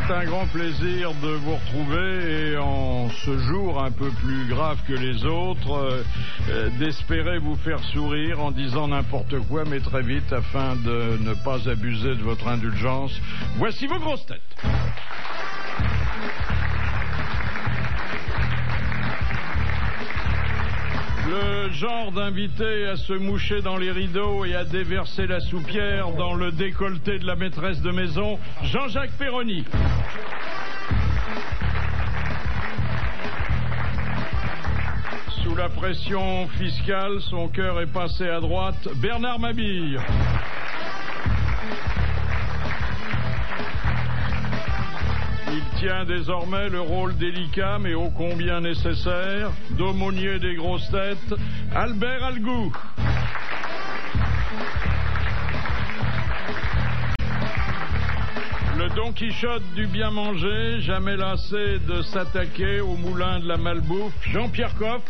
C'est un grand plaisir de vous retrouver et en ce jour un peu plus grave que les autres, d'espérer vous faire sourire en disant n'importe quoi, mais très vite afin de ne pas abuser de votre indulgence. Voici vos grosses têtes. Le genre d'invité à se moucher dans les rideaux et à déverser la soupière dans le décolleté de la maîtresse de maison, Jean-Jacques Perroni. Sous la pression fiscale, son cœur est passé à droite, Bernard Mabille. Il tient désormais le rôle délicat mais ô combien nécessaire d'aumônier des grosses têtes, Albert Algou. Le Don Quichotte du bien manger, jamais lassé de s'attaquer au moulin de la malbouffe, Jean-Pierre Coff.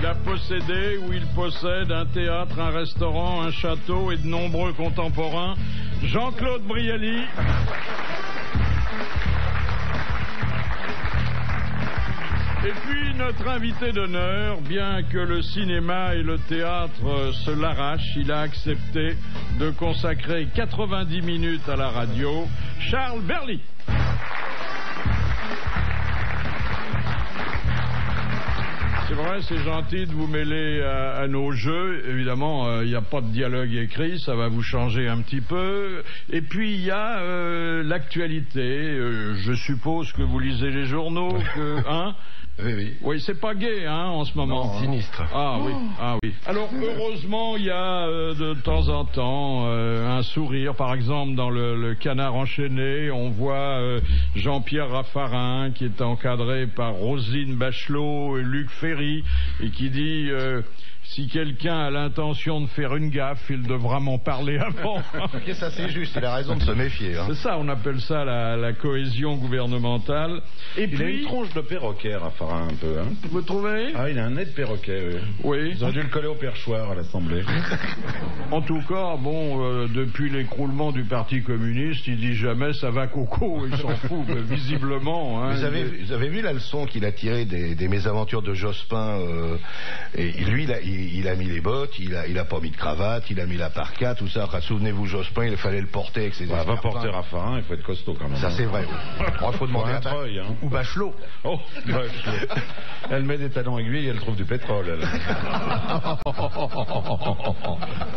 Il a possédé ou il possède un théâtre, un restaurant, un château et de nombreux contemporains, Jean-Claude Brialy. Et puis notre invité d'honneur, bien que le cinéma et le théâtre se l'arrachent, il a accepté de consacrer 90 minutes à la radio, Charles Berly. C'est vrai, c'est gentil de vous mêler à nos jeux. Évidemment, il n'y a pas de dialogue écrit, ça va vous changer un petit peu. Et puis, il y a l'actualité. Je suppose que vous lisez les journaux, hein? Oui. Oui, c'est pas gai, hein, en ce moment. Non, sinistre. Ah oui. Alors, heureusement, il y a de temps en temps un sourire. Par exemple, dans le Canard enchaîné, on voit Jean-Pierre Raffarin, qui est encadré par Roselyne Bachelot et Luc Ferry, et qui dit... si quelqu'un a l'intention de faire une gaffe, il devra m'en parler avant. Ok, ça c'est juste, il a raison de se méfier. Hein. C'est ça, on appelle ça la cohésion gouvernementale. Et il puis, a une tronche de perroquet, Raffarin, un peu. Hein. Vous trouvez? Ah, il a un nez de perroquet, oui. Oui. Ils auraient dû le coller au perchoir à l'Assemblée. En tout cas, bon, depuis l'écroulement du Parti communiste, il dit jamais ça va coco, il s'en fout, visiblement. Hein, vous avez vu la leçon qu'il a tirée des mésaventures de Jospin et lui, il a mis les bottes, il a pas mis de cravate, il a mis la parka, tout ça. Enfin, souvenez-vous, Jospin, il fallait le porter avec ses escarpins. Va porter Raffarin, il faut être costaud quand même. Ça c'est vrai. Il faut demander à Treuil, hein. Ou Bachelot. Oh, Bachelot. Elle met des talons aiguilles et elle trouve du pétrole.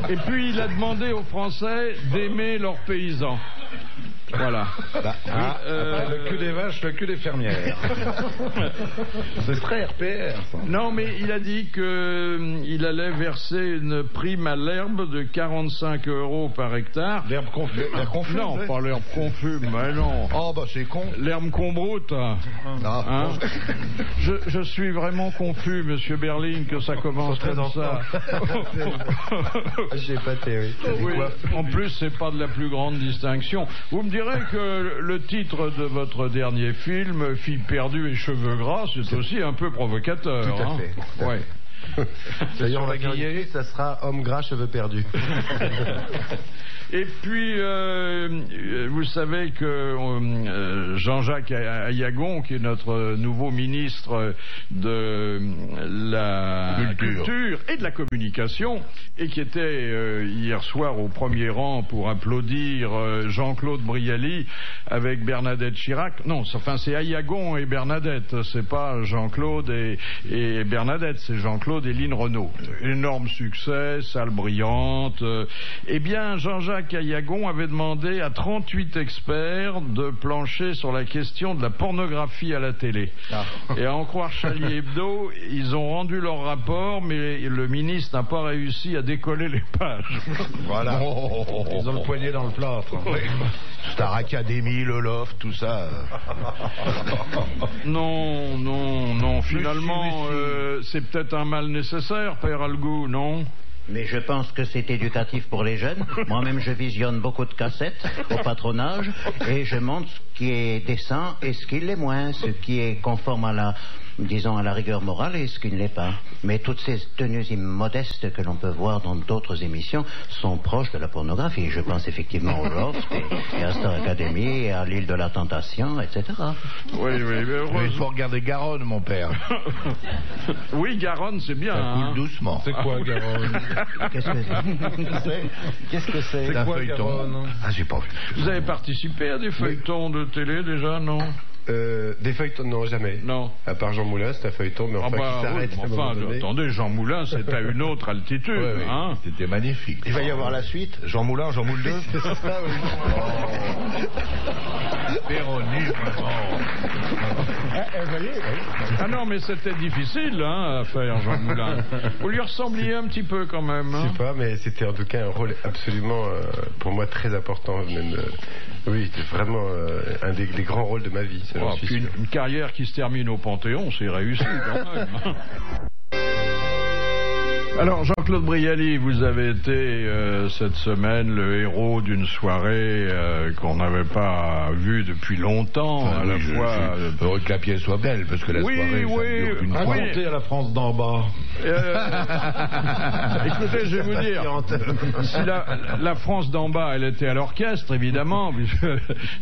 Et puis il a demandé aux Français d'aimer leurs paysans. Voilà. Après le cul des vaches, le cul des fermières. C'est très RPR, ça. Non, mais il a dit qu'il allait verser une prime à l'herbe de 45 € par hectare. L'herbe confuse. Non, pas l'herbe confuse, mais non. Oh, bah c'est con. L'herbe qu'on broute. Hein. Je suis vraiment confus, monsieur Berline, que ça commence comme ça. J'ai pas théorie. Oui. En plus, c'est pas de la plus grande distinction. Vous me direz que le titre de votre dernier film, Fille perdue et cheveux gras, c'est aussi un peu provocateur. Tout à fait. Ouais. D'ailleurs, on va griller, ça sera homme gras, cheveux perdus. Et puis, vous savez que Jean-Jacques Ayagon, qui est notre nouveau ministre de la culture et de la communication, et qui était hier soir au premier rang pour applaudir Jean-Claude Brialy avec Bernadette Chirac. Non, enfin c'est Ayagon et Bernadette, c'est pas Jean-Claude et Bernadette, c'est Jean-Claude et Lynn Renault. Énorme succès, salle brillante. Eh bien, Jean-Jacques Ayagon avait demandé à 38 experts de plancher sur la question de la pornographie à la télé. Et à en croire Charlie Hebdo, ils ont rendu leur rapport, mais le ministre n'a pas réussi à décoller les pages. Voilà. Ils ont le poignet dans le plâtre. Star Academy, le Loft, tout ça. Non, finalement, c'est peut-être un mal nécessaire, Père Algou, non? Mais je pense que c'est éducatif pour les jeunes. Moi-même, je visionne beaucoup de cassettes au patronage et je montre ce qui est décent et ce qui l'est moins, ce qui est conforme à la disons, à la rigueur morale et ce qui ne l'est pas. Mais toutes ces tenues immodestes que l'on peut voir dans d'autres émissions sont proches de la pornographie. Je pense effectivement au Loft et à Star Academy et à l'île de la Tentation, etc. Oui, mais Il faut regarder Garonne, mon père. Oui, Garonne, c'est bien. Ça coule doucement. C'est quoi, Garonne? Qu'est-ce que c'est? Qu'est-ce que c'est? C'est Un quoi, feuilleton. Garonne? Ah, j'ai pas vu. Vous avez participé à des feuilletons de télé déjà, non? Des feuilletons, non, jamais. Non. À part Jean Moulin, c'est un feuilleton, mais enfin, qui s'arrête à un moment donné. Attendez, Jean Moulin, c'est à une autre altitude. Ouais, ouais. Hein. C'était magnifique. Il va y avoir la suite. Jean Moulin, Jean Moule 2. C'est ça, oui. Véronique, vraiment. Ah non, mais c'était difficile à faire, Jean Moulin. Vous lui ressembliez un petit peu quand même. Je Hein. sais pas, mais c'était en tout cas un rôle absolument, pour moi, très important. Même, oui, c'était vraiment un des grands rôles de ma vie. Ça, j'en suis Puis sûr. une carrière qui se termine au Panthéon, c'est réussi quand même. Hein. Alors, Jean-Claude Brialy, vous avez été cette semaine le héros d'une soirée qu'on n'avait pas vue depuis longtemps, à la fois... heureux que la pièce soit belle, parce que la soirée, ça dure une fois. Racontez à la France d'en bas. Écoutez, je vais vous dire, si la France d'en bas, elle était à l'orchestre, évidemment,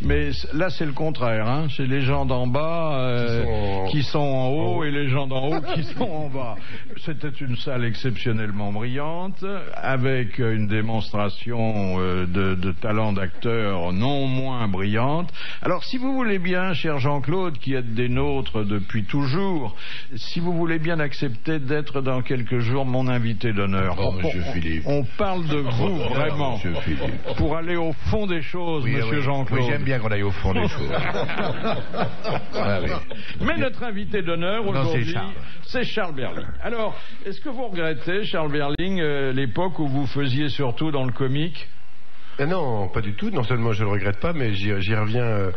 mais là, c'est le contraire. Hein. C'est les gens d'en bas qui sont en haut et les gens d'en haut qui sont en bas. C'était une salle exceptionnellement brillante, avec une démonstration de talent d'acteur non moins brillante. Alors, si vous voulez bien, cher Jean-Claude, qui êtes des nôtres depuis toujours, si vous voulez bien accepter d'être dans quelques jours mon invité d'honneur. Oh, monsieur Philippe. On parle de vous, vraiment. Monsieur Philippe. Pour aller au fond des choses, Oui, monsieur oui. Jean-Claude. Oui, j'aime bien qu'on aille au fond des choses. Ah, oui. Mais notre invité d'honneur Non, aujourd'hui, c'est c'est Charles Berling. Alors, est-ce que vous regrettez, Charles Berling, l'époque où vous faisiez surtout dans le comique? Non, pas du tout. Non seulement je le regrette pas, mais j'y reviens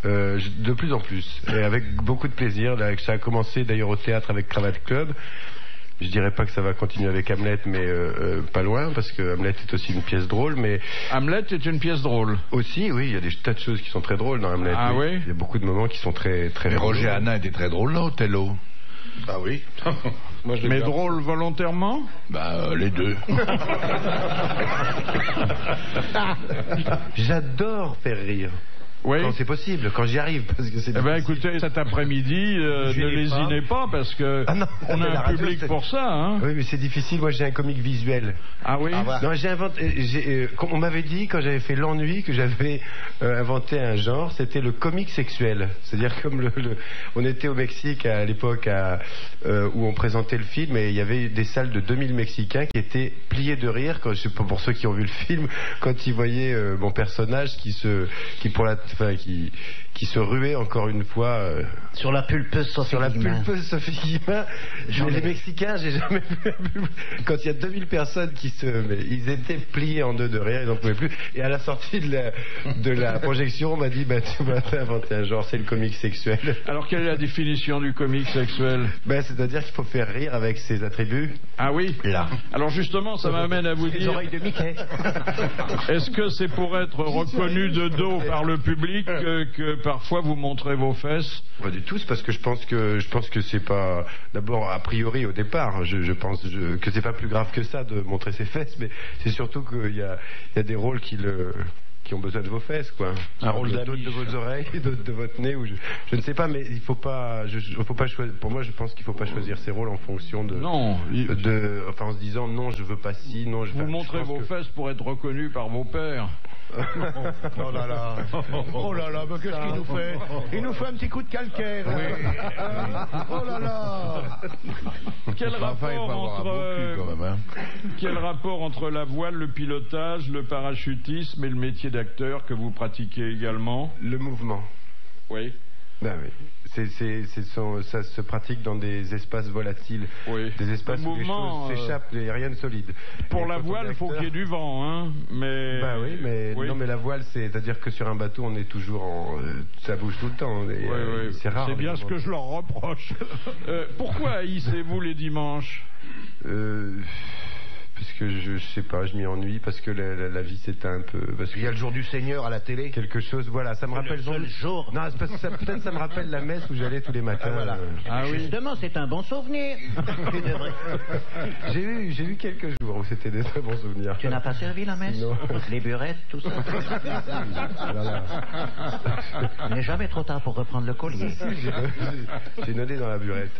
de plus en plus. Et avec beaucoup de plaisir. Là, ça a commencé d'ailleurs au théâtre avec Cravate Club. Je dirais pas que ça va continuer avec Hamlet, mais pas loin, parce que Hamlet est aussi une pièce drôle, mais... Hamlet est une pièce drôle. Aussi, oui, il y a des tas de choses qui sont très drôles dans Hamlet. Ah oui? Il y a beaucoup de moments qui sont très très Mais drôles. Roger Hanin était très drôle, là, Othello. Ah oui. Moi, je Mais l'ai drôle volontairement? Les deux. J'adore faire rire. Oui. Quand c'est possible, quand j'y arrive, parce que c'est Eh bien, difficile. écoutez, cet après-midi, ne lésinez pas, parce que Ah non, on mais a la un radio, public c'est- pour ça, hein. Oui, mais c'est difficile. Moi, j'ai un comique visuel. Ah oui? Non, j'ai inventé. On m'avait dit quand j'avais fait l'ennui que j'avais inventé un genre. C'était le comique sexuel. C'est-à-dire comme on était au Mexique à l'époque où on présentait le film et il y avait des salles de 2000 Mexicains qui étaient pliés de rire. Quand, je sais pas pour ceux qui ont vu le film, quand ils voyaient mon personnage qui se ruait encore une fois Sur la pulpeuse Sophie sur la Guillemin. pulpeuse Sophie Guillemin. Mais les Mexicains, j'ai jamais vu quand il y a 2000 personnes mais ils étaient pliés en deux de rire, ils n'en pouvaient plus. Et à la sortie de la projection, on m'a dit tu vas inventer un genre, c'est le comique sexuel. Alors, quelle est la définition du comique sexuel? C'est-à-dire qu'il faut faire rire avec ses attributs. Ah oui? Là. Alors justement, ça m'amène à vous Les dire, oreilles de Mickey. est-ce que c'est pour être reconnu de dos par le public que parfois vous montrez vos fesses? Pas du tout, c'est parce que je pense que c'est pas, d'abord a priori au départ, je pense que c'est pas plus grave que ça de montrer ses fesses, mais c'est surtout qu'il y a des rôles qui ont besoin de vos fesses, quoi. Un rôle d'autres d'ami. de vos oreilles, d'autres de votre nez, ou je ne sais pas, mais il faut pas choisir. Pour moi, je pense qu'il faut pas choisir ses rôles en fonction de. Non. En se disant non, je veux pas ci, non, je. Vous je montrez pense vos que- fesses pour être reconnu par vos pères. Oh là là. Oh là là, mais qu'est-ce qu'il nous fait? Il nous fait un petit coup de calcaire. Oh là là. Quel Enfin, il faut rapport avoir un beau cul, quand même, hein. Quel rapport entre la voile, le pilotage, le parachutisme et le métier d'acteur que vous pratiquez également? Le mouvement. Oui. Ben oui. Ça se pratique dans des espaces volatiles, Oui. des espaces Le où les mouvement, choses s'échappent, il n'y a rien de solide. Pour Et la quand on voile, est il faut acteur- qu'il y ait du vent, hein. Mais. Ben oui, mais Oui. non, mais la voile, c'est-à-dire que sur un bateau, on est toujours ça bouge tout le temps. Et, Oui, oui. c'est rare. C'est bien ce que je leur reproche. Pourquoi haïssez-vous les dimanches? Parce que je sais pas, je m'y ennuie, parce que la vie c'était un peu... Parce Il y a le jour du Seigneur à la télé. quelque chose, voilà, ça me rappelle... Le seul jour. Non, c'est parce que peut-être ça me rappelle la messe où j'allais tous les matins. Voilà. Ah oui. Justement, c'est un bon souvenir. Tu devrais- J'ai eu quelques jours où c'était des très bons souvenirs. Tu n'as pas servi la messe? Non. Les burettes, tout ça. Voilà. Il n'est jamais trop tard pour reprendre le collier. J'ai noté dans la burette.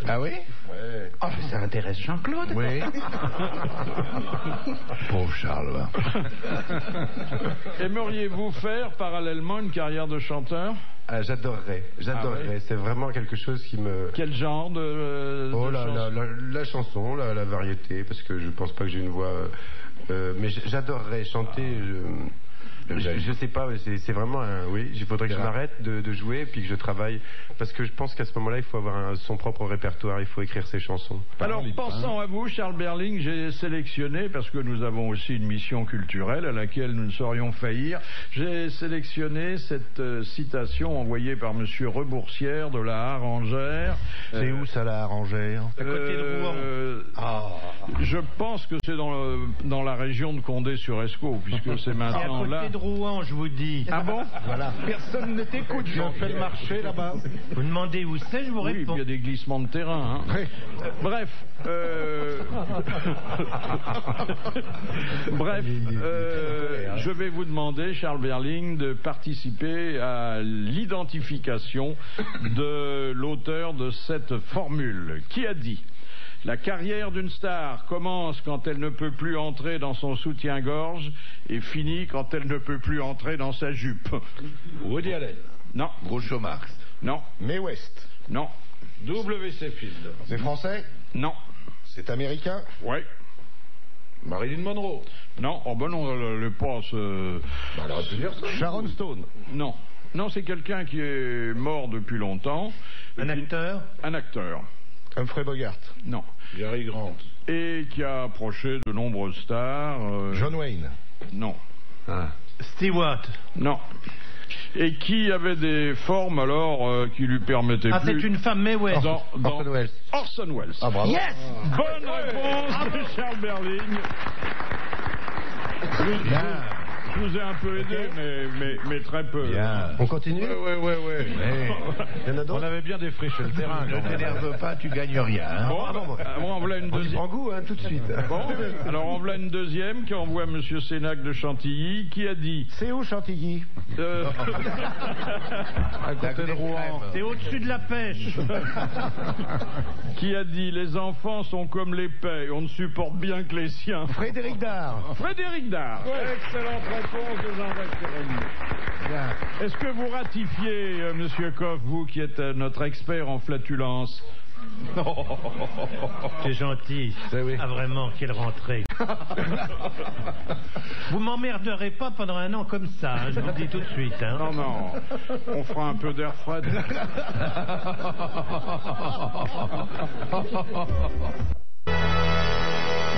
Ah oui? Ouais. Oh, ça intéresse Jean-Claude. Oui. Pauvre Charles. Aimeriez-vous faire parallèlement une carrière de chanteur? Ah, j'adorerais. Ah ouais. C'est vraiment quelque chose qui me... Quel genre de Oh, chanson? la chanson, la variété, parce que je pense pas que j'ai une voix... mais j'adorerais chanter... Je sais pas, c'est vraiment un... Oui, il faudrait que je m'arrête de jouer et puis que je travaille. Parce que je pense qu'à ce moment-là, il faut avoir son propre répertoire, il faut écrire ses chansons. Alors, pensant à vous, Charles Berling, j'ai sélectionné, parce que nous avons aussi une mission culturelle à laquelle nous ne saurions faillir, j'ai sélectionné cette citation envoyée par Monsieur Reboursière de la Harengère. C'est où ça, la Harengère? À côté de Rouen. Je pense que c'est dans la région de Condé-sur-Escaut, puisque c'est maintenant là. de Rouen, je vous dis. Ah bon? Voilà. Personne ne t'écoute, Jean. On fait le marché là-bas. Vous demandez où c'est, je vous Oui, réponds. il y a des glissements de terrain. Hein. Oui. Bref. Je vais vous demander, Charles Berling, de participer à l'identification de l'auteur de cette formule. Qui a dit: la carrière d'une star commence quand elle ne peut plus entrer dans son soutien-gorge et finit quand elle ne peut plus entrer dans sa jupe? Woody Allen. Non. Groucho Marx. Non. May West. Non. W.C. Field. C'est français? Non. C'est américain? Ouais. Marilyn Monroe. Non. Oh ben non, elle passe. Elle aurait pu dire ça. Sharon Stone. Non. Non, c'est quelqu'un qui est mort depuis longtemps. Un acteur? Un acteur. Humphrey Bogart. Non. Gary Grant. Et qui a approché de nombreuses stars. John Wayne. Non. Stewart. Non. Et qui avait des formes alors qui lui permettaient Ah, plus... c'est une femme, mais ouais. Orson Welles. Orson Welles. Ah, bravo. Yes! Bonne réponse de Charles Berling. Je vous ai un peu aidé, mais très peu. Bien. On continue? Ouais. Il y en a On d'autres? avait bien défriché le terrain. Ne t'énerve pas, tu gagnes rien. Hein. Bon, en voilà une On y deuxième. prend goût, hein, tout de suite. Bon, alors en voilà une deuxième qui envoie Monsieur Sénac de Chantilly, qui a dit... C'est où Chantilly? À côté de Rouen. C'est au-dessus de la pêche. Qui a dit: les enfants sont comme les paix, on ne supporte bien que les siens. Frédéric Dard. Frédéric Dard. Excellente réponse de Jean-Jacques Perroni. Est-ce que vous ratifiez, Monsieur Coff, vous qui êtes notre expert en flatulence? C'est gentil. oui. Ah, vraiment, quelle rentrée. Vous m'emmerderez pas pendant un an comme ça, hein, je vous le dis tout de suite. Hein. Non, on fera un peu d'air frais.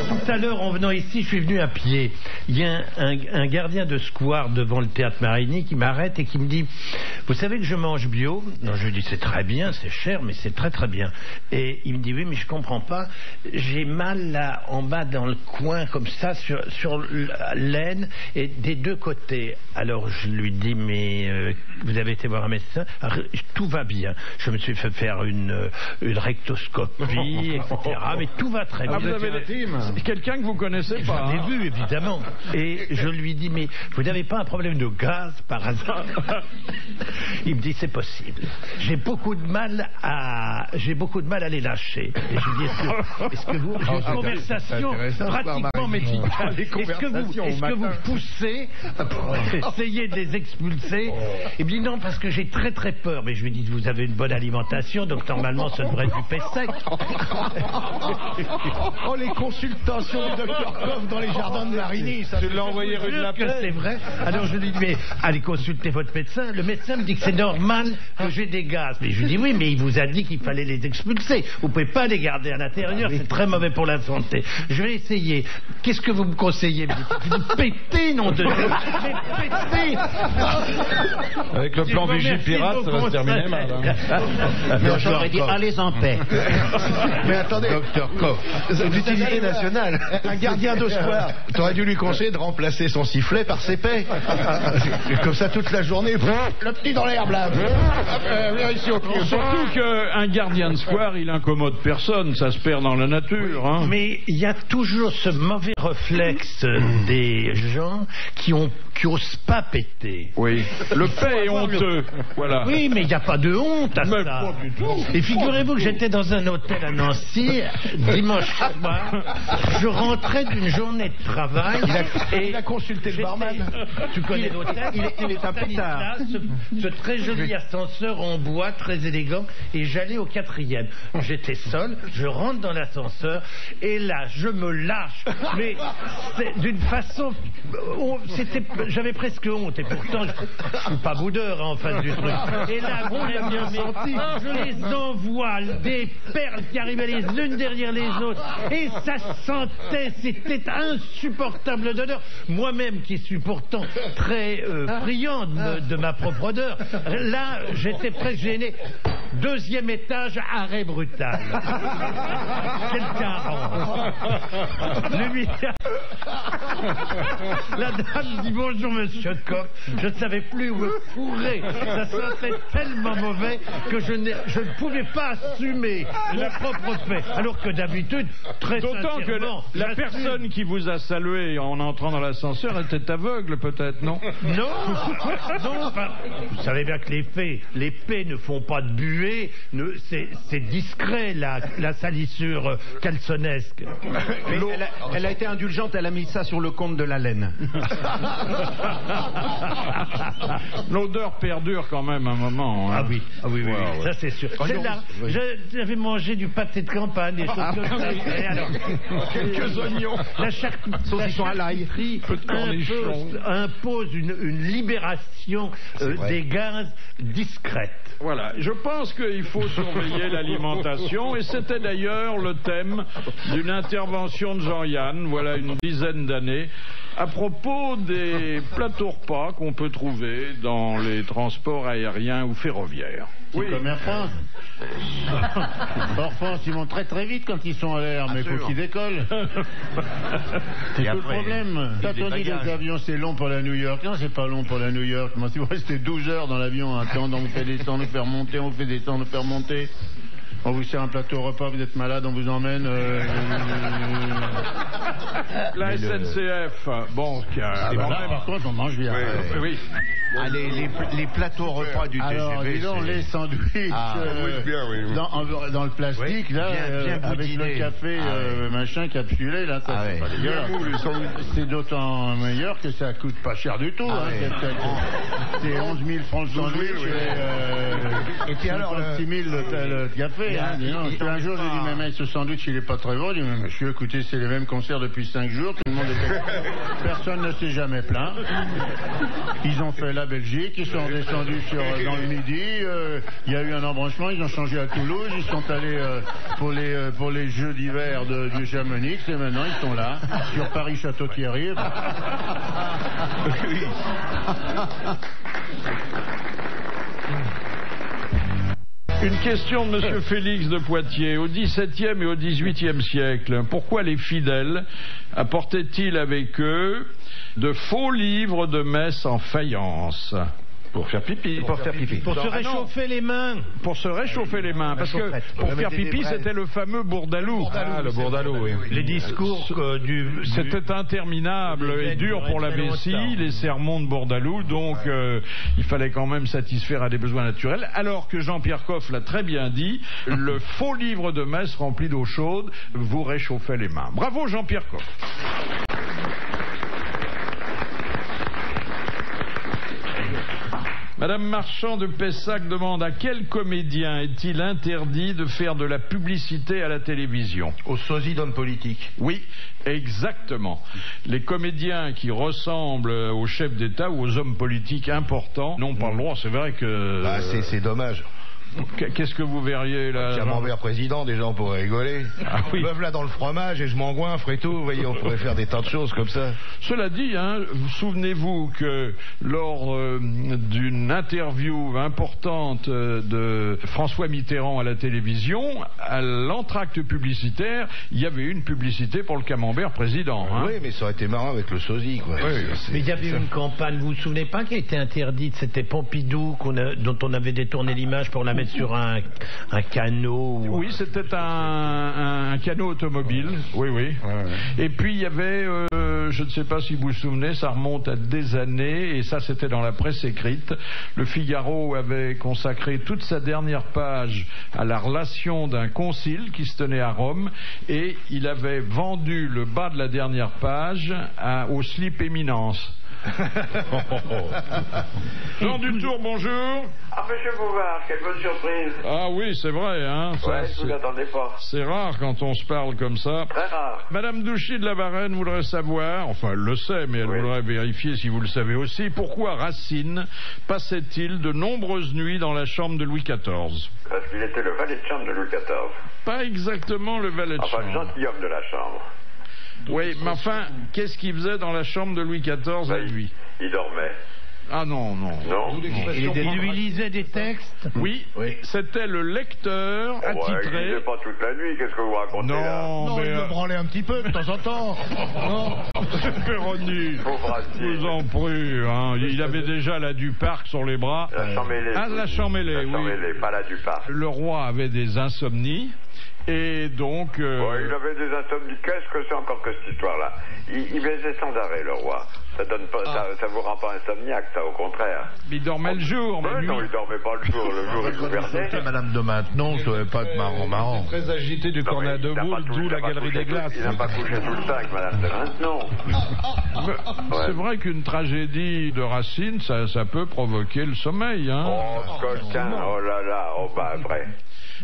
Tout à l'heure, en venant ici, je suis venu à pied. Il y a un gardien de square devant le théâtre Marigny qui m'arrête et qui me dit: vous savez que je mange bio? Non, je lui dis: c'est très bien, c'est cher, mais c'est très très bien. Et il me dit: oui, mais je comprends pas. J'ai mal là, en bas dans le coin, comme ça, sur l'aine, et des deux côtés. Alors je lui dis: mais vous avez été voir un médecin? Alors, tout va bien. Je me suis fait faire une rectoscopie, etc. Mais tout va très bien. Vous avez quelqu'un que vous connaissez pas. J'en ai Hein. vu, évidemment. Et je lui dis: mais vous n'avez pas un problème de gaz par hasard? Il me dit: c'est possible. J'ai beaucoup de mal à les lâcher. Et je lui dis: est-ce que vous, j'ai une conversation pratiquement médicale. Est-ce que vous poussez pour essayer de les expulser? Il me dit: non, parce que j'ai très très peur. Mais je lui dis: vous avez une bonne alimentation, donc normalement ça devrait être du pain sec. Oh, les consultations du Dr Coff dans les jardins de Marigny. Ça, Tu l'as envoyé rue de la Que Paix. c'est vrai. Alors je lui dis: mais allez consulter votre médecin. Le médecin me me dit que c'est normal que j'ai des gaz. Mais je lui dis oui, mais il vous a dit qu'il fallait les expulser. Vous pouvez pas les garder à l'intérieur, c'est très mauvais pour la santé. Je vais essayer. Qu'est-ce que vous me conseillez? Vous pétez, nom de Dieu. Pétez. Avec le plan Vigipirate, ça va se terminer mal. Non, je leur ai dit, allez en paix. Mais attendez, Docteur Koch, c'est l'utilité nationale. Un gardien de square, t'aurais dû lui conseiller de remplacer son sifflet par ses paix. Comme ça toute la journée, le petit dans l'herbe là. Viens ici au pied. Surtout qu'un gardien de square, il incommode personne, ça se perd dans la nature. Hein. Mais il y a toujours ce mauvais réflexe des gens qui osent pas péter. Oui. Le paix est honteux. Voilà. Oui, mais il n'y a pas de honte à Mais ça. pas du tout. Et figurez-vous que j'étais dans un hôtel à Nancy dimanche soir. Je rentrais d'une journée de travail. Il a consulté le barman. Tu connais l'hôtel? Il est un pétard. Ce très joli ascenseur en bois, très élégant. Et j'allais au 4e. J'étais seul. Je rentre dans l'ascenseur. Et là, je me lâche. Mais d'une façon... J'avais presque honte. Et pourtant, je suis pas boudeur en face du truc. Et là, je les envoie, des perles qui arrivaient les unes derrière les autres. Et ça sentait, c'était insupportable d'odeur. Moi-même, qui suis pourtant très friand de ma propre odeur, là, j'étais presque gêné. 2e étage, arrêt brutal. Quelqu'un rentre. La dame dit bonjour, monsieur Koch. Je ne savais plus où me fourrer. Ça sentait tellement mauvais que je ne pouvais pas assumer mon propre fait. Alors que d'habitude, très D'autant sincèrement... que la personne qui vous a salué en entrant dans l'ascenseur était aveugle, peut-être, non? Non, enfin, vous savez bien que les paix ne font pas de buée, c'est discret la salissure calsonesque. Mais elle a été indulgente, elle a mis ça sur le compte de la laine. L'odeur perdure quand même un moment. Hein. Ah oui, ouais. Ça c'est sûr. Celle-là, j'avais mangé du pâté de campagne, des choses comme ça. Et alors, Quelques oignons. La charcuterie impose une libération des gaz discrète. Voilà, je pense qu'il faut surveiller l'alimentation et c'était d'ailleurs le thème d'une intervention de Jean-Yann, voilà une dizaine d'années, à propos des plateaux repas qu'on peut trouver dans les transports aériens ou ferroviaires. Oui. Comme Air France. Air France, ils vont très très vite quand ils sont à l'air, mais il faut qu'ils décollent. C'est tout le problème. Quand on dit les avions c'est long pour la New York, non c'est pas long pour la New York. Moi, si vous restez 12 heures dans l'avion, attendant, on vous fait descendre, on vous fait remonter, on vous fait descendre, on vous fait remonter. On vous sert un plateau repas, vous êtes malade, on vous emmène. La SNCF, bon, par contre, on mange bien. Oui. Ah, les plateaux repas du TGV. Alors, dis donc, les sandwichs dans le plastique, là, bien avec le café machin capsulé, là, ça c'est pas dégueulasse. C'est d'autant meilleur que ça coûte pas cher du tout. C'est 11 000 francs le sandwich et puis alors 6 000 le café. Un jour, j'ai dit, mais mec, ce sandwich, il est pas très bon. Il dit, mais monsieur, écoutez, c'est les mêmes concerts depuis 5 jours. Tout le monde est... Personne ne s'est jamais plaint. Ils ont fait la Belgique, ils sont descendus dans le Midi. Il y a eu un embranchement, ils ont changé à Toulouse. Ils sont allés pour les Jeux d'hiver du Chamonix. Et maintenant, ils sont là, sur Paris-Château-Thierry. Une question de M. Félix de Poitiers. Au XVIIe et au XVIIIe siècle, pourquoi les fidèles apportaient-ils avec eux de faux livres de messe en faïence? Pour faire pipi. Pour se réchauffer les mains. Pour se réchauffer les mains. Parce que pour faire pipi, c'était le fameux bourdalou. Le bourdalou, oui. Les discours C'était interminable et dur pour la vessie, les sermons de bourdalou. Donc, il fallait quand même satisfaire à des besoins naturels. Alors que Jean-Pierre Coff l'a très bien dit, le faux livre de messe rempli d'eau chaude vous réchauffait les mains. Bravo Jean-Pierre Coff. Madame Marchand de Pessac demande à quel comédien est-il interdit de faire de la publicité à la télévision? Au sosie d'homme politique. Oui, exactement. Les comédiens qui ressemblent aux chefs d'État ou aux hommes politiques importants n'ont pas le droit. C'est vrai que... Bah, c'est dommage. Qu'est-ce que vous verriez là? Camembert président, déjà on pourrait rigoler. Ah oui. Meuf là dans le fromage et je m'engoinfre et tout. Vous voyez, on pourrait faire des tas de choses comme ça. Cela dit, souvenez-vous que lors d'une interview importante de François Mitterrand à la télévision, à l'entracte publicitaire, il y avait une publicité pour le Camembert président. Oui, mais ça aurait été marrant avec le sosie, quoi. Oui, mais il y avait une campagne, vous vous souvenez pas, qui a été interdite? C'était Pompidou dont on avait détourné l'image pour la mettre sur un canot. Oui, c'était un canot automobile. Oui. Ouais. Et puis il y avait, je ne sais pas si vous vous souvenez, ça remonte à des années, et ça c'était dans la presse écrite. Le Figaro avait consacré toute sa dernière page à la relation d'un concile qui se tenait à Rome, et il avait vendu le bas de la dernière page au slip Éminence. Jean Dutour, bonjour. Ah, monsieur Bouvard, quelle bonne surprise. Ah oui, c'est vrai, hein. Ouais, je vous attendais pas. C'est rare quand on se parle comme ça. Très rare. Madame Douchy de la Varenne voudrait savoir, enfin elle le sait, mais elle voudrait vérifier si vous le savez aussi, pourquoi Racine passait-il de nombreuses nuits dans la chambre de Louis XIV? Parce qu'il était le valet de chambre de Louis XIV. Pas exactement le valet de chambre. Enfin, le gentilhomme de la chambre. Oui, mais enfin, qu'est-ce qu'il faisait dans la chambre de Louis XIV à lui? Il dormait. Ah non. Il lui lisait des textes? Oui. C'était le lecteur attitré. Il lisait pas toute la nuit, qu'est-ce que vous racontez là? Non, il me branlait un petit peu de temps en temps. Non, Péroni, je vous en prie, hein. Il avait déjà la Duparc sur les bras. La Champmélé. Ah, la Champmélé, oui. Pas la Duparc. Le roi avait des insomnies. Et donc... il avait des insomnies. Qu'est-ce que c'est encore que cette histoire-là? Il baisait sans arrêt, le roi. Ça donne pas, ça vous rend pas insomniaque, ça, au contraire. Mais il dormait le jour, mais lui... Non, il dormait pas le jour. Le jour, il gouvernait. Madame de Maintenon, ça devait pas être marrant. Très agité du cornet de boule, d'où la galerie des glaces. Il n'a pas couché tout le temps avec Madame de Maintenon. C'est vrai qu'une tragédie de Racine, ça peut provoquer le sommeil, hein. Oh, coquin, oh là là, oh bah, vrai.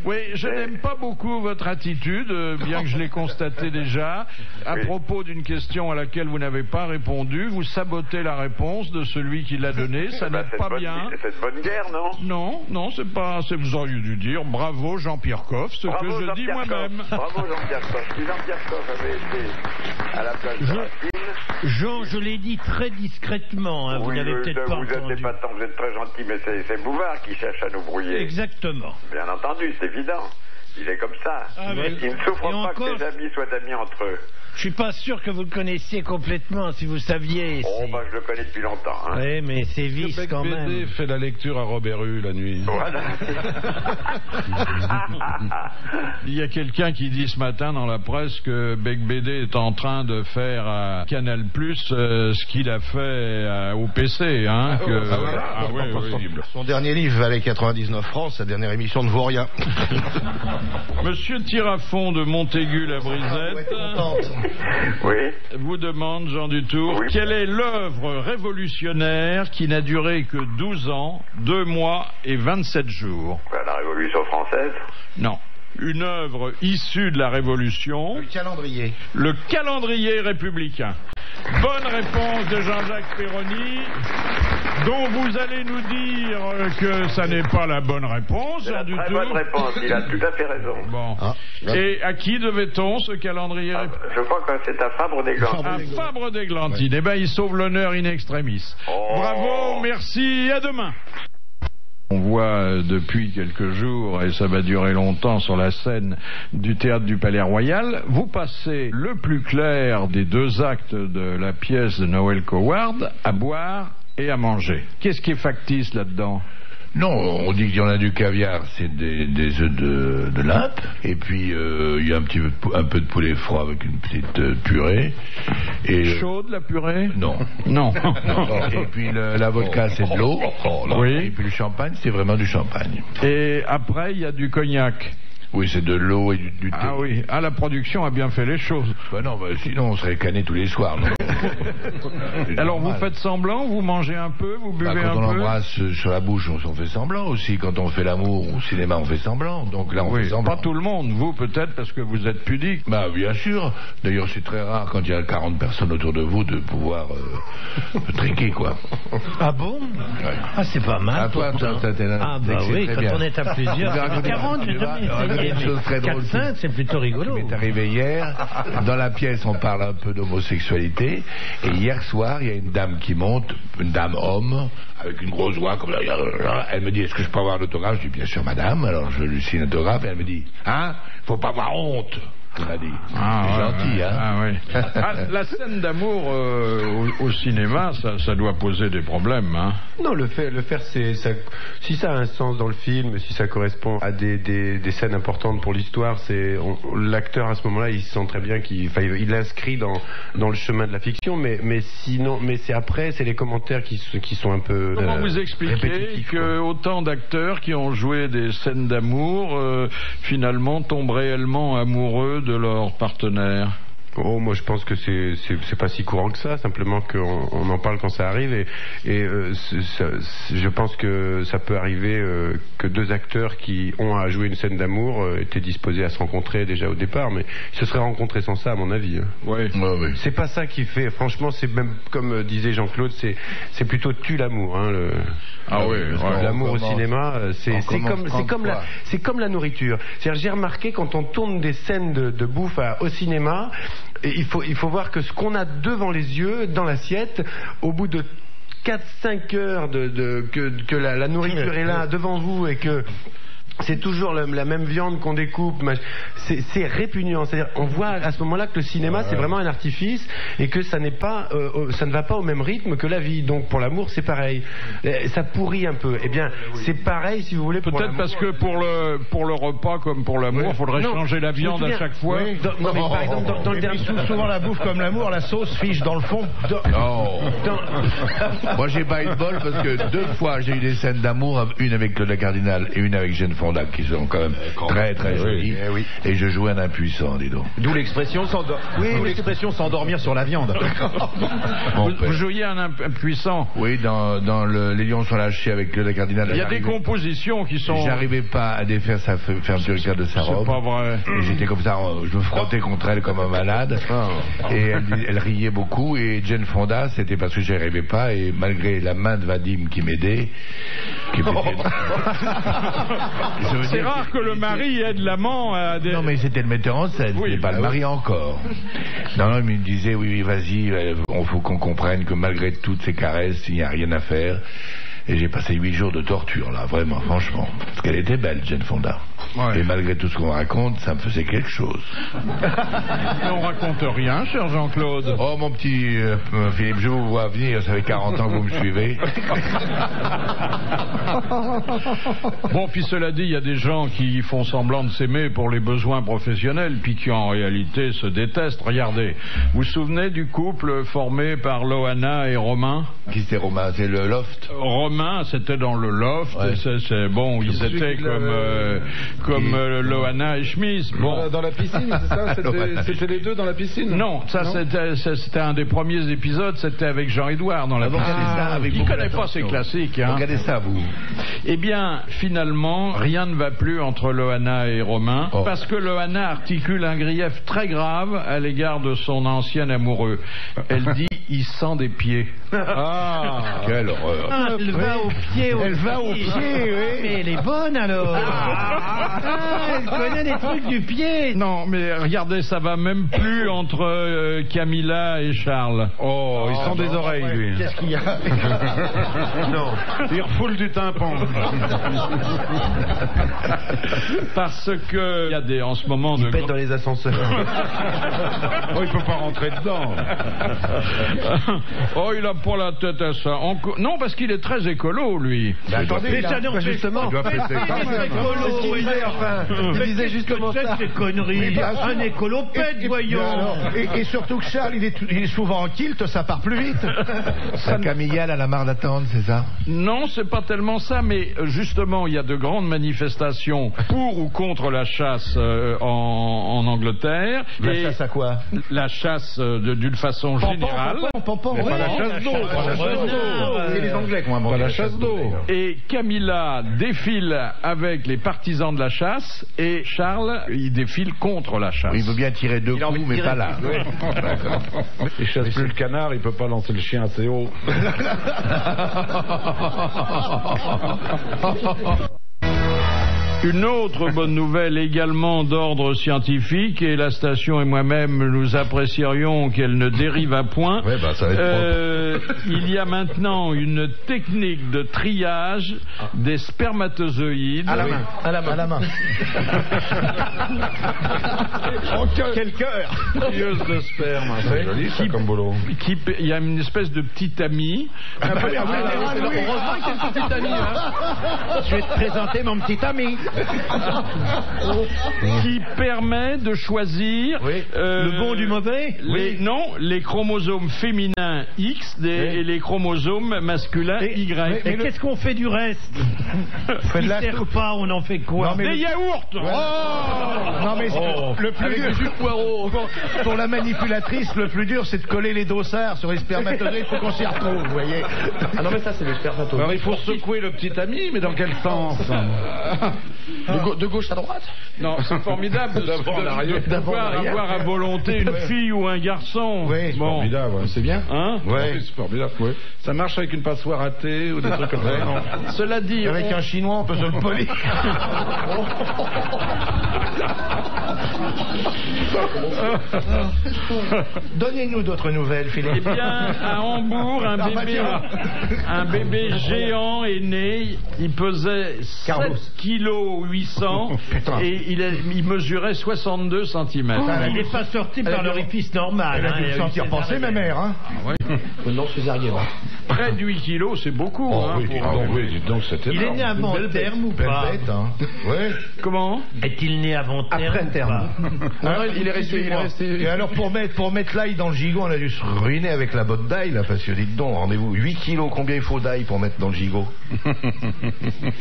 Oui, je n'aime pas beaucoup votre attitude, bien que je l'ai constaté déjà. À propos d'une question à laquelle vous n'avez pas répondu, vous sabotez la réponse de celui qui l'a donnée, ça n'est pas bien. C'est de bonne guerre, non? Non, c'est pas... Vous auriez dû dire bravo Jean-Pierre Coff, ce que je dis moi-même. Bravo Jean-Pierre Coff. Si Jean-Pierre Coff avait été à la place de Racine... Jean, je l'ai dit très discrètement, hein, vous n'avez peut-être pas entendu. Vous êtes très gentil, mais c'est Bouvard qui cherche à nous brouiller. Exactement. Bien entendu, c'est évident. Il est comme ça. Il ne souffre pas que ses amis soient amis entre eux. Je suis pas sûr que vous le connaissiez complètement, si vous saviez. Oh, bah je le connais depuis longtemps. Hein. Oui, mais c'est vice quand même. BD fait la lecture à Robert Hue la nuit. Voilà. Il y a quelqu'un qui dit ce matin dans la presse que Bec BD est en train de faire à Canal+, ce qu'il a fait au PC. Hein, oui. Son dernier livre valait 99 francs, sa dernière émission ne vaut rien. Monsieur Tirafond de Montaigu-la-Brisette vous demande, Jean Dutour, quelle est l'œuvre révolutionnaire qui n'a duré que 12 ans, 2 mois et 27 jours? La Révolution française? Non. Une œuvre issue de la Révolution. Le calendrier. Le calendrier républicain. Bonne réponse de Jean-Jacques Péroni, dont vous allez nous dire que ça n'est pas la bonne réponse. C'est la très bonne réponse, il a tout à fait raison. Bon. Et à qui devait-on ce calendrier? Je crois que c'est à Fabre-d'Églantine. À Fabre-d'Églantine. Eh bien, il sauve l'honneur in extremis. Bravo, merci, à demain. On voit depuis quelques jours, et ça va durer longtemps, sur la scène du théâtre du Palais Royal, vous passez le plus clair des 2 actes de la pièce de Noël Coward à boire et à manger. Qu'est-ce qui est factice là-dedans? Non, on dit qu'il y en a du caviar, c'est des œufs de limpe, et puis il y a un peu de poulet froid avec une petite purée. Et chaude la purée? Non. Et puis la vodka, c'est de l'eau. Oui. Et puis le champagne, c'est vraiment du champagne. Et après, il y a du cognac. Oui, c'est de l'eau et du thé. Ah oui, la production a bien fait les choses. Non, sinon on serait canné tous les soirs. Non. Alors vous faites semblant, vous mangez un peu, vous buvez un peu. Quand on embrasse sur la bouche, on fait semblant aussi. Quand on fait l'amour au cinéma, on fait semblant. Donc là, on fait semblant. Pas tout le monde, vous peut-être parce que vous êtes pudique. Bien sûr. D'ailleurs, c'est très rare quand il y a 40 personnes autour de vous de pouvoir trinquer, quoi. Ah bon? Ouais. Ah, c'est pas mal. Toi, oui, quand on est à plusieurs. 40, j'ai jamais essayé. 4-5, c'est plutôt rigolo. Il m'est arrivé hier, dans la pièce, on parle un peu d'homosexualité, et hier soir, il y a une dame qui monte, une dame homme, avec une grosse voix, comme là, elle me dit, est-ce que je peux avoir l'autographe? Je dis, bien sûr, madame. Alors je lui signe l'autographe, et elle me dit, faut pas avoir honte. On a dit. C'est gentil, hein. Ah oui. La scène d'amour au cinéma, ça doit poser des problèmes, hein. Non, le faire, si ça a un sens dans le film, si ça correspond à des scènes importantes pour l'histoire, l'acteur à ce moment-là, il se sent très bien il l'inscrit dans le chemin de la fiction, mais sinon, c'est après, c'est les commentaires qui sont un peu. Comment vous expliquez que autant d'acteurs qui ont joué des scènes d'amour finalement tombent réellement amoureux de leur partenaire? Oh, moi je pense que c'est pas si courant que ça, simplement qu'on en parle quand ça arrive et je pense que ça peut arriver que deux acteurs qui ont à jouer une scène d'amour étaient disposés à se rencontrer déjà au départ, mais ils se seraient rencontrés sans ça à mon avis. Oui. C'est pas ça qui fait, franchement, c'est même comme disait Jean-Claude, c'est plutôt tue l'amour. L'amour au cinéma, c'est comme la nourriture. C'est-à-dire, j'ai remarqué quand on tourne des scènes de bouffe au cinéma, et il faut voir que ce qu'on a devant les yeux, dans l'assiette, au bout de 4-5 heures que la nourriture est là devant vous et que c'est toujours la même viande qu'on découpe, c'est répugnant. C'est-à-dire, on voit à ce moment-là que le cinéma c'est vraiment un artifice et que ça ne va pas au même rythme que la vie. Donc pour l'amour c'est pareil, ça pourrit un peu. Eh bien c'est pareil si vous voulez. Peut-être parce que pour le repas comme pour l'amour, il faudrait changer la viande à chaque fois. Non, mais par exemple dans le dernier, souvent la bouffe comme l'amour, la sauce fiche dans le fond. Non. Moi j'ai pas eu de bol parce que 2 fois j'ai eu des scènes d'amour, une avec Claude Cardinal et une avec Jane Fonda, qui sont quand même très très jolies. Et je jouais un impuissant, dis donc. D'où l'expression s'endormir sur la viande. Vous jouiez un impuissant. Oui, dans Les Lions sont lâchés avec Claude Cardinal. Il y a des compositions qui sont. J'arrivais pas à défaire sa fermeture de sa robe. C'est pas vrai. Et j'étais comme ça, je me frottais contre elle comme un malade. Et elle riait beaucoup. Et Jane Fonda, c'était parce que j'y arrivais pas. Et malgré la main de Vadim qui m'aidait, c'est rare que le mari aide l'amant à des... Non, mais c'était le metteur en scène, c'était pas le mari encore. Non, il me disait, oui, vas-y, il faut qu'on comprenne que malgré toutes ces caresses, il n'y a rien à faire. Et j'ai passé 8 jours de torture, là, vraiment, franchement. Parce qu'elle était belle, Jane Fonda. Ouais. Et malgré tout ce qu'on raconte, ça me faisait quelque chose. Mais on raconte rien, cher Jean-Claude. Oh, mon petit Philippe, je vous vois venir, ça fait 40 ans que vous me suivez. Bon, puis cela dit, il y a des gens qui font semblant de s'aimer pour les besoins professionnels, puis qui en réalité se détestent. Regardez, vous vous souvenez du couple formé par Loana et Romain? Qui c'est Romain? C'est le Loft? Romain, c'était dans le Loft. Ouais. Ils étaient comme Loana et Schmiss. Bon. Dans la piscine, c'est ça? C'était les deux dans la piscine? Non, c'était un des premiers épisodes, c'était avec Jean-Édouard dans la piscine. Qui ne connaît pas ces classiques, hein? Regardez ça, vous. Eh bien, finalement, rien ne va plus entre Loana et Romain, parce que Loana articule un grief très grave à l'égard de son ancien amoureux. Elle dit, il sent des pieds. Quelle horreur. Elle va au pied, oui. Mais elle est bonne alors. Elle connaît les trucs du pied. Non, mais regardez, ça va même plus entre Camilla et Charles. Oh, ils sont des oreilles, lui. Qu'est-ce qu'il y a? Non, il refoule du tympan. Parce que il y a en ce moment il pète dans les ascenseurs. Oh, il peut pas rentrer dedans. Oh, il a pas la tête à ça. Non, parce qu'il est très écolo, lui. Attendez, ça non, justement. Il doit péter quand même. Il disait justement ça. C'est conneries. Un écolo pète, voyons. Et surtout que Charles, il est souvent en kilt, ça part plus vite. Sa Camillal, elle a marre d'attendre, c'est ça? Non, c'est pas tellement ça, mais justement, il y a de grandes manifestations pour ou contre la chasse en Angleterre. La chasse à quoi? La chasse d'une façon générale. Mais pas la chasse d'eau. C'est les Anglais qui ont inventé la chasse d'eau. Et Camilla défile avec les partisans de la chasse et Charles, il défile contre la chasse. Il veut bien tirer deux coups, mais pas là. Il chasse plus le canard, il peut pas lancer le chien assez haut. Une autre bonne nouvelle également d'ordre scientifique, et la station et moi-même nous apprécierions qu'elle ne dérive à point. Ouais, bah, ça va être il y a maintenant une technique de triage des spermatozoïdes. À la main. À la main. Quel cœur! Trieuse de sperme, c'est joli ça comme boulot. Il y a une espèce de petit ami. Heureusement qu'il y a un petit ami. Je vais te présenter mon petit ami. Qui permet de choisir le bon du mauvais. Non, les chromosomes féminins X et les chromosomes masculins Y. Et qu'est-ce qu'on fait du reste? Il ne sert pas, on en fait quoi? Des yaourts. Non mais le plus dur, jus de poireau. pour la manipulatrice, le plus dur, c'est de coller les dossards sur les spermatozoïdes pour qu'on s'y retrouve, vous voyez. Ah non mais ça c'est les spermatozoïdes. Alors il faut secouer le petit ami, mais dans quel sens? De gauche à droite? Non, c'est formidable de pouvoir avoir à volonté une fille ou un garçon. Oui, bon. Formidable, ouais. C'est bien. Hein? Ouais, c'est formidable. Ouais. Ça marche avec une passoire à thé ou des trucs comme ça, non? Cela dit, Avec un chinois, on peut se le polir. Donnez-nous d'autres nouvelles, Philippe. Eh bien, à Hambourg, un bébé géant est né. Il pesait 7 kg 800 et il mesurait 62 cm. Il n'est pas sorti par l'orifice normal. Elle a dû sentir penser, ma mère. Hein. Non, césarienne. Près de 8 kg, c'est beaucoup. Donc c'était Il est né avant terme ou pas? Bête, hein. Ouais. Comment? Est-il né avant terme? Après terme. Alors, il est resté. Et alors, pour mettre l'ail dans le gigot, on a dû se ruiner avec la botte d'ail, là, parce que dites donc, rendez-vous, 8 kilos, combien il faut d'ail pour mettre dans le gigot?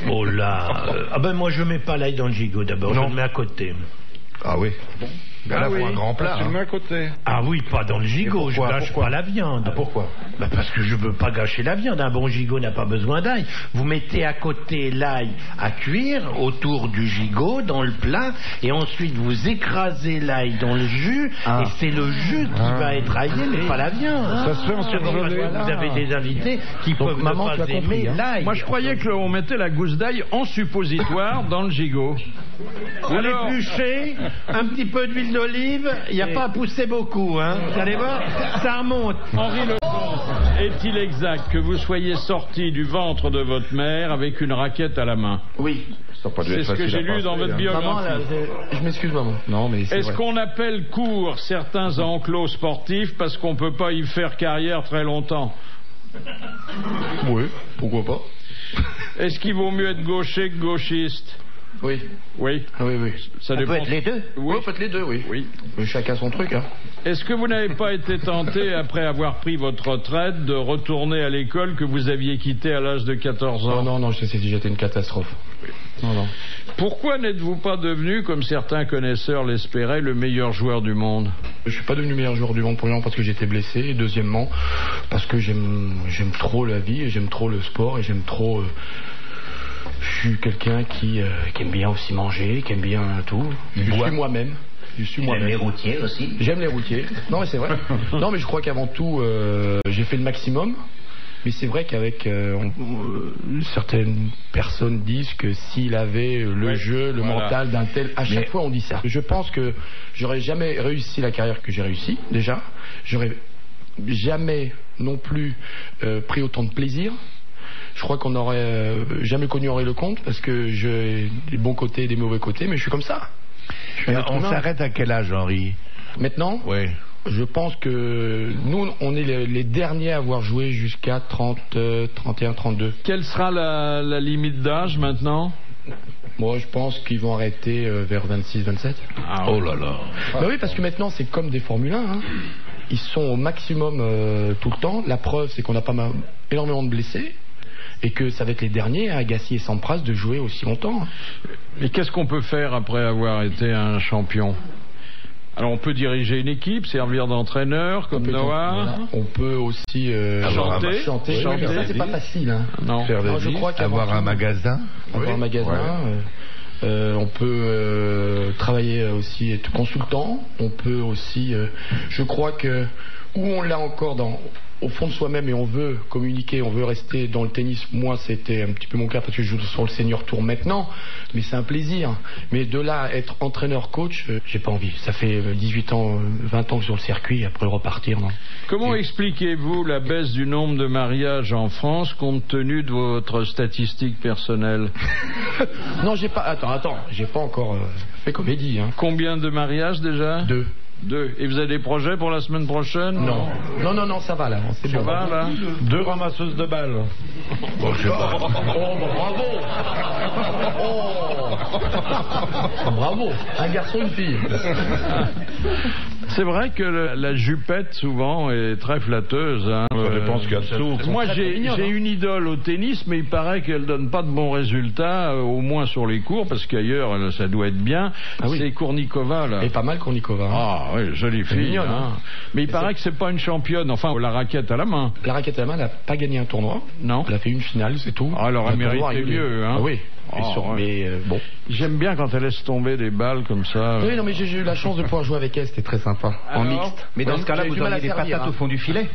Oh là. Ah ben moi je mets pas l'ail dans le gigot d'abord, je le mets à côté. Ah oui. Ben là, faut un grand plat. Tu le mets à côté. Ah oui, pas dans le gigot, je gâche pas la viande. Ah, pourquoi? Ben parce que je veux pas gâcher la viande, un bon gigot n'a pas besoin d'ail. Vous mettez à côté l'ail à cuire autour du gigot dans le plat et ensuite vous écrasez l'ail dans le jus et c'est le jus qui va être aillé mais pas la viande. Ça se fait en surgelé. Vous avez des invités qui peuvent ne pas aimer l'ail. Moi je croyais qu'on mettait la gousse d'ail en suppositoire dans le gigot. Vous l'épluchez, un petit peu d'huile d'olive, il n'y a pas à pousser beaucoup, hein. Vous allez voir, ça remonte. Henri Lecomte, est-il exact que vous soyez sorti du ventre de votre mère avec une raquette à la main? Oui. C'est ce que j'ai lu dans votre biographie. Maman, là, je m'excuse, maman. Non, mais est-ce qu'on appelle court certains enclos sportifs parce qu'on ne peut pas y faire carrière très longtemps? Oui, pourquoi pas. Est-ce qu'il vaut mieux être gaucher que gauchiste? Oui. Oui. Oui. Ça peut être les deux. Oui, on peut être les deux, oui. Mais chacun son truc, hein. Est-ce que vous n'avez pas été tenté, après avoir pris votre retraite, de retourner à l'école que vous aviez quittée à l'âge de 14 ans? Non, j'étais une catastrophe. Non. Pourquoi n'êtes-vous pas devenu, comme certains connaisseurs l'espéraient, le meilleur joueur du monde? Je suis pas devenu meilleur joueur du monde, premièrement parce que j'étais blessé, et deuxièmement parce que j'aime trop la vie, et j'aime trop le sport, et j'aime trop... Je suis quelqu'un qui aime bien aussi manger, qui aime bien tout. Je suis moi-même. J'aime les routiers aussi. J'aime les routiers. Non, mais c'est vrai. Non, mais je crois qu'avant tout, j'ai fait le maximum. Mais c'est vrai qu'avec certaines personnes disent que s'il avait le jeu, le mental d'un tel... À chaque fois, on dit ça. Je pense que j'aurais jamais réussi la carrière que j'ai réussi, déjà. J'aurais jamais non plus pris autant de plaisir. Je crois qu'on n'aurait jamais connu Henri Lecomte parce que j'ai des bons côtés et des mauvais côtés, mais je suis comme ça. On s'arrête à quel âge, Henri? Maintenant? Oui. Je pense que nous, on est les derniers à avoir joué jusqu'à 30, 31, 32. Quelle sera la limite d'âge maintenant? Moi, je pense qu'ils vont arrêter vers 26, 27. Ah, oh là là. Bah oui, parce que maintenant, c'est comme des Formule 1. Hein. Ils sont au maximum tout le temps. La preuve, c'est qu'on a pas énormément de blessés. Et que ça va être les derniers, Agassi et Sampras, de jouer aussi longtemps. Mais qu'est-ce qu'on peut faire après avoir été un champion? Alors on peut diriger une équipe, servir d'entraîneur comme Noah. On peut aussi chanter. Oui, ça c'est pas facile. Hein. Non. Faire je crois avoir un magasin. Avoir un magasin. On peut travailler aussi, être consultant. On peut aussi, je crois que où on l'a encore au fond de soi-même et on veut communiquer, on veut rester dans le tennis. Moi, c'était un petit peu mon cas parce que je joue sur le senior tour maintenant, mais c'est un plaisir. Mais de là à être entraîneur-coach, j'ai pas envie. Ça fait 18 ans, 20 ans que sur le circuit, après repartir, non. Comment expliquez-vous la baisse du nombre de mariages en France compte tenu de votre statistique personnelle? Non, j'ai pas. Attends, j'ai pas encore fait comédie. Hein. Combien de mariages déjà? 2. Et vous avez des projets pour la semaine prochaine? Non, ça va là. C'est bon. Va, là. 2 ramasseuses de balles. Bon, je sais pas. Bravo. Bravo. Un garçon, une fille. C'est vrai que la jupette souvent est très flatteuse. Hein. Ça dépend ce qu'il y a dessous. Moi j'ai une idole au tennis, mais il paraît qu'elle donne pas de bons résultats, au moins sur les cours, parce qu'ailleurs ça doit être bien. Ah oui. C'est Kournikova là. Et pas mal Kournikova. Hein. Ah oui, jolie fille. Mignonne, hein. Mais il paraît que c'est pas une championne. Enfin, la raquette à la main. La raquette à la main, elle a pas gagné un tournoi. Non. Elle a fait une finale, c'est tout. Ah, elle aurait mérité mieux. Hein. Ah oui. Mais bon. J'aime bien quand elle laisse tomber des balles comme ça. Oui, non, mais j'ai eu la chance de pouvoir jouer avec elle, c'était très sympa. Alors, en mixte. Mais dans ce cas-là, vous auriez des patates au fond du filet.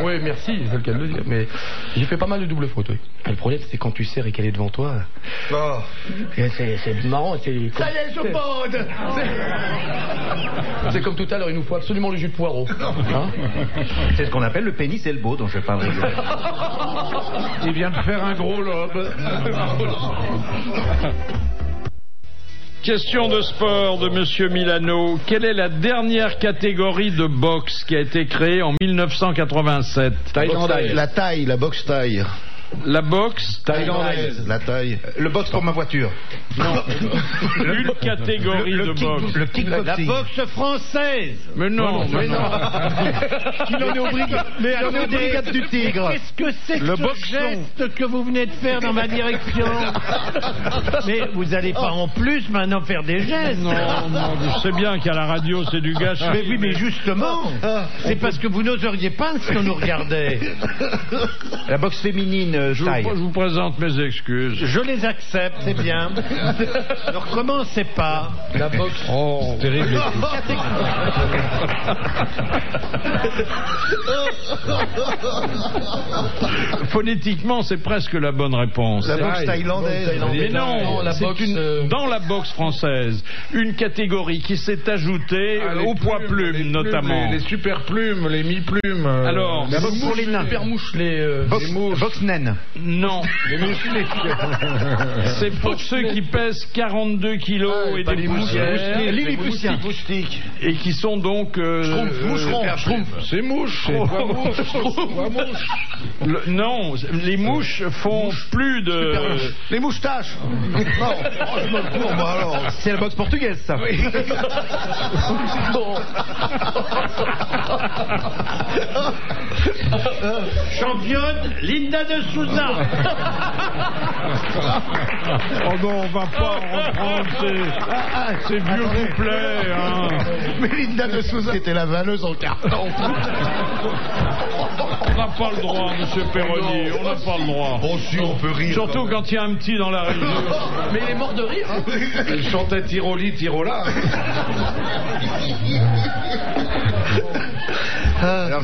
Oui, merci, c'est le cas de le dire. Mais j'ai fait pas mal de double fautes, oui. Le problème, c'est quand tu serres et qu'elle est devant toi. C'est marrant. Ça y est, je bande. C'est comme tout à l'heure, il nous faut absolument le jus de poireau. Hein, c'est ce qu'on appelle le pénis et le beau, dont je parle régulièrement. Il vient de faire un gros lobe. Question de sport de Monsieur Milano. Quelle est la dernière catégorie de boxe qui a été créée en 1987? La boxe taille. La boxe thaïlandaise. La taille. Le boxe pour ma voiture. Non. Une catégorie de boxe. Le kickboxing. La boxe française. Mais non. Qu'il en est au brigade du tigre. Qu'est-ce que c'est que ce geste que vous venez de faire dans ma direction? Mais vous n'allez pas en plus maintenant faire des gestes. Non, je sais bien qu'à la radio c'est du gâchis. Mais oui, mais justement, c'est parce que vous n'oseriez pas si on nous regardait. La boxe féminine. Je vous présente mes excuses. Je les accepte, c'est bien. Ne recommencez pas. La boxe. Oh, c'est terrible. Phonétiquement, c'est presque la bonne réponse. La boxe thaïlandaise. Mais non, la boxe, dans la boxe française, une catégorie qui s'est ajoutée au poids plumes, notamment. Les super plumes, les mi-plumes. Alors, la boxe pour les nains. Super mouches, boxe naine. Non. C'est pour ceux qui pèsent 42 kilos et des poussières. Moustiques. Et qui sont donc... C'est mouche. Non, les mouches font plus de... Les moustaches. Non, je me cours, moi alors. C'est la boxe portugaise, ça. Oui. Championne, Linda de Souza. Oh non, on va pas reprendre ces vieux couplets. Hein. Mais Linda de Souza, c'était la vanneuse en carton. On n'a pas le droit, monsieur Perroni, on n'a pas le droit. Bon, si, on peut rire. Surtout quand il y a un petit dans la région. Mais il est mort de rire. Hein. Elle chantait Tiroli, Tirola. La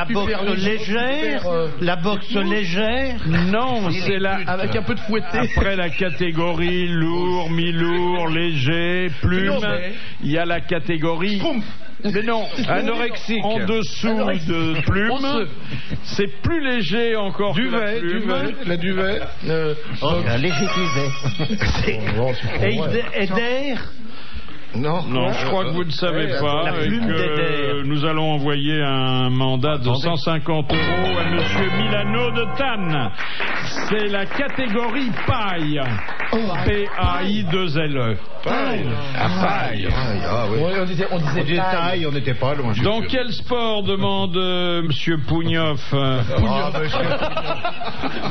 boxe légère. La boxe légère. Non, c'est avec un peu de fouetté. Après la catégorie lourd, mi-lourd, léger, plume, il y a la catégorie. Mais non, anorexique. En dessous de plume, c'est plus léger encore que la plume. La duvet. Un léger duvet. Et d'air. Non, je crois que vous ne savez pas. La plume d'Eder. Nous allons envoyer un mandat de 150 € à Monsieur Milano de Tannes. C'est la catégorie paille. P-A-I-2-L-E. Paille. Paille. Ouais, on disait détail, on n'était pas loin. Dans quel sport demande Monsieur Pougnoff? On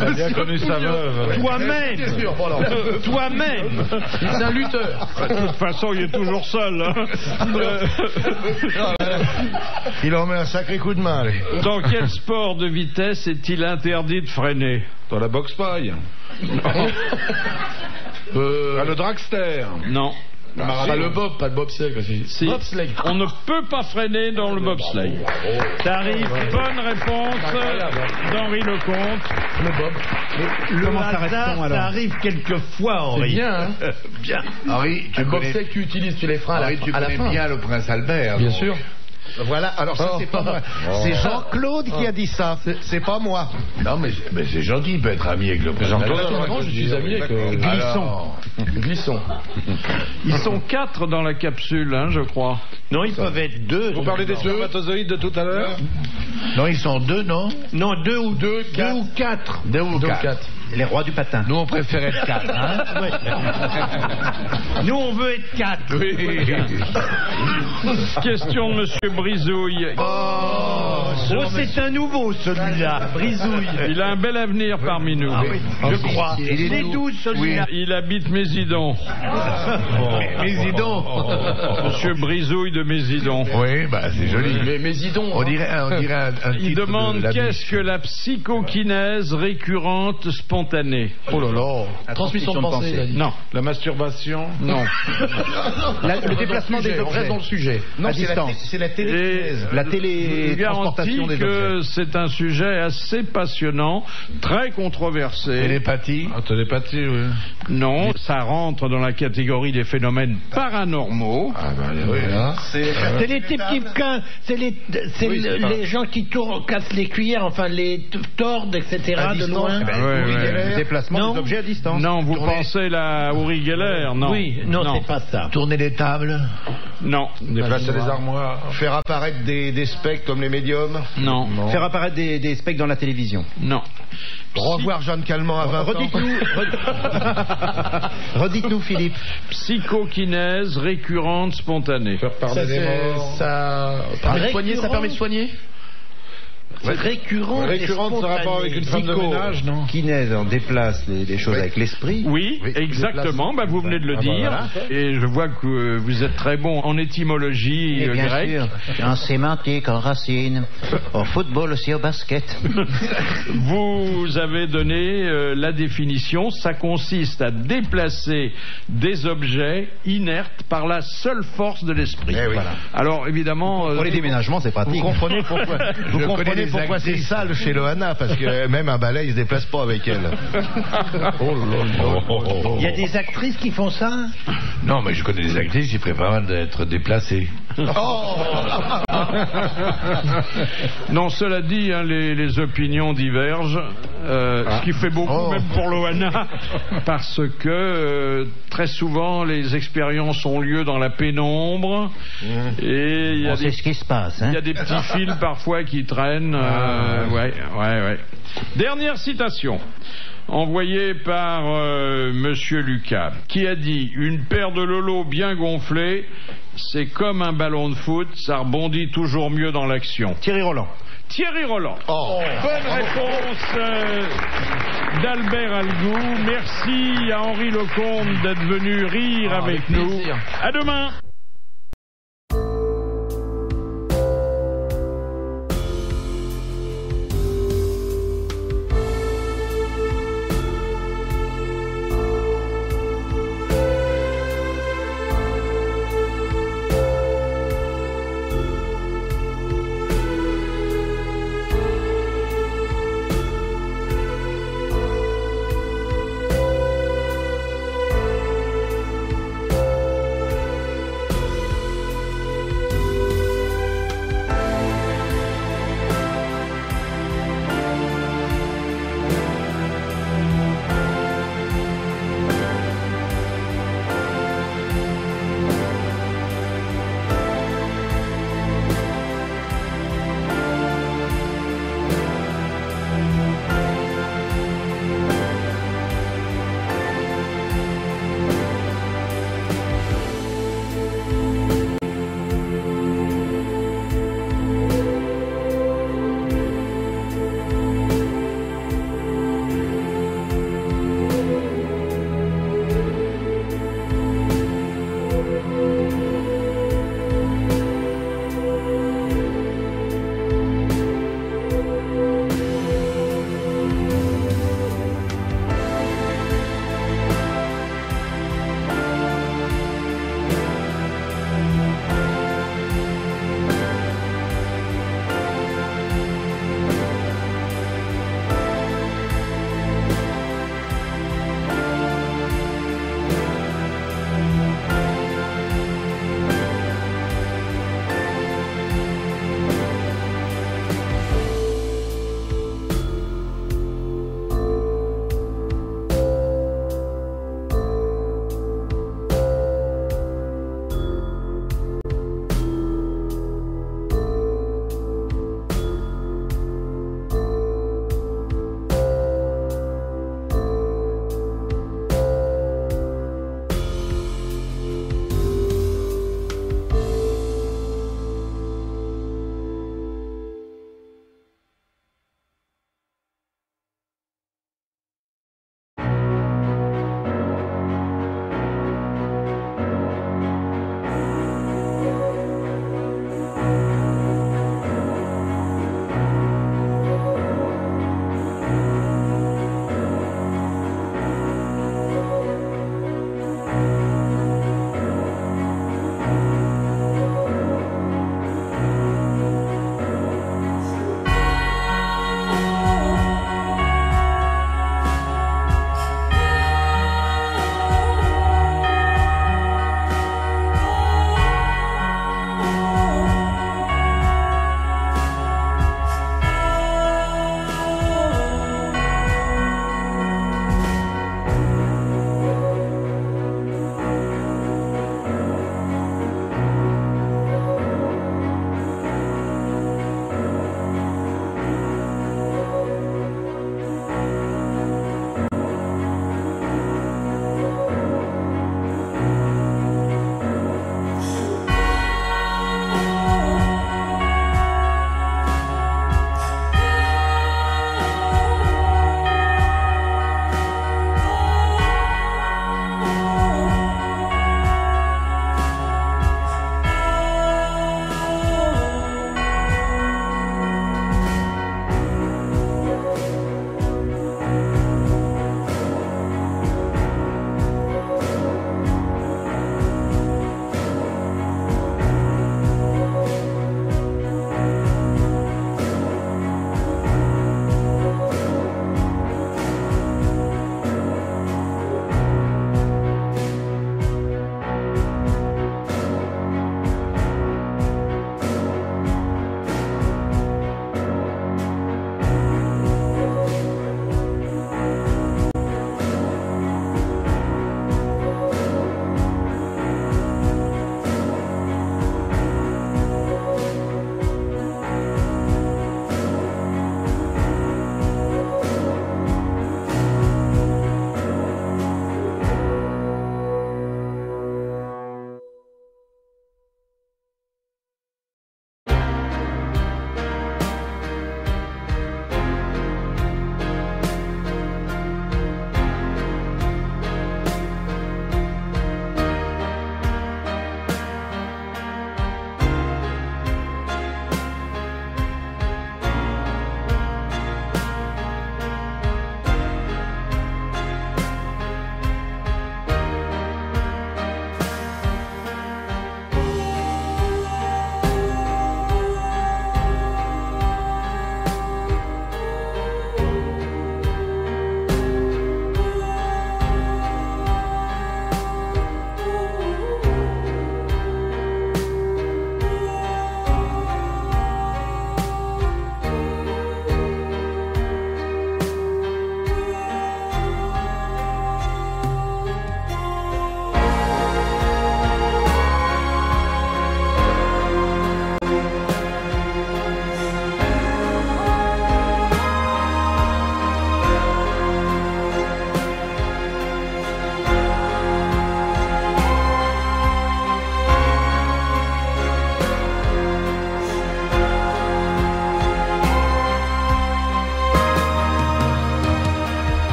a bien connu sa veuve. Toi-même. Toi-même. C'est un lutteur. De toute façon, il est toujours seul. Hein. Il en met un sacré coup de main. Allez. Dans quel sport de vitesse est-il interdit de freiner? Dans la boxe paille. Le dragster. Non. Pas le bob, pas le bobsleigh. Si. Bobsleigh. On ne peut pas freiner dans le bobsleigh. T'arrives, bonne réponse d'Henri Lecomte. Le bob. Le hasard, ça arrive quelquefois, Henri. C'est bien, hein. Bien. Henri, Le bobsleigh que tu utilises, tu les freins à la fin. bien le prince Albert. Bien sûr. Voilà, alors ça c'est pas moi. C'est Jean-Claude qui a dit ça, c'est pas moi. Non, mais c'est gentil, il peut être ami avec le prince Albert. Non, je suis ami avec Glisson. Ils sont 4 dans la capsule, hein, je crois. Non, ils peuvent être 2. Vous parlez des spermatozoïdes de tout à l'heure? Non, ils sont 2, non? Non, 2 ou 4. 2 ou 4. Les rois du patin. Nous, on préfère être 4. Hein? Nous, on veut être 4. Oui. Question de Monsieur Brizouille. C'est un nouveau, celui-là. Brizouille. Il a un bel avenir parmi nous. Ah oui, je crois. Il est doux, celui-là. Il habite Mésidon. Mésidon. Monsieur Brizouille de Mésidon. Oui, c'est joli. Mais Mésidon. On dirait un Il titre demande de la qu'est-ce que la psychokinèse récurrente spontanée. Oh là là. Transmission de pensée, il a dit. Non. La masturbation? Non. Le déplacement des objets. On reste dans le sujet. Non, c'est la télékinèse. La Je télétransportation garantis des objets. que c'est un sujet assez passionnant, très controversé. Télépathie? Télépathie, oui. Non, ça rentre dans la catégorie des phénomènes paranormaux. Oui, hein. C'est les types qui les gens qui cassent les cuillères, enfin les tordent, etc. À de distance, loin. Le déplacement des objets à distance. Non, vous pensez la Uri Geller? Non. Oui, non, c'est pas ça. Tourner des tables. Non. Déplacer les armoires. Faire apparaître des spectres comme les médiums. Non. Faire apparaître des spectres dans la télévision. Non. Revoir Jeanne Calment à 20 ans. Redites-nous, Philippe. Psychokinèse récurrente spontanée. Faire parler des morts. Ça permet de soigner. C'est récurrent. Récurrente, ça a rapport avec une femme de ménage, non? Kinèse, on déplace les choses avec l'esprit. Oui, exactement. Vous venez de le dire. Voilà. Et je vois que vous êtes très bon en étymologie Et bien grecque. sûr, en sémantique, en racine, au football aussi, au basket. Vous avez donné la définition. Ça consiste à déplacer des objets inertes par la seule force de l'esprit. Oui. Voilà. Alors évidemment, Pour les déménagements, c'est pratique. Vous comprenez pourquoi c'est sale chez Loana, parce que même un balai, il se déplace pas avec elle. Il y a des actrices qui font ça? Non, mais je connais des actrices qui préfèrent d'être déplacées. non, cela dit, hein, les opinions divergent, ce qui fait beaucoup même pour Loana, parce que très souvent les expériences ont lieu dans la pénombre et il y a c'est ce qui se passe. Hein. Il y a des petits fils parfois qui traînent. Ouais. Dernière citation. Envoyée par Monsieur Lucas, qui a dit: une paire de lolos bien gonflés, c'est comme un ballon de foot, ça rebondit toujours mieux dans l'action. Thierry Roland. Bonne réponse d'Albert Algou. Merci à Henri Lecomte d'être venu rire avec nous. À demain.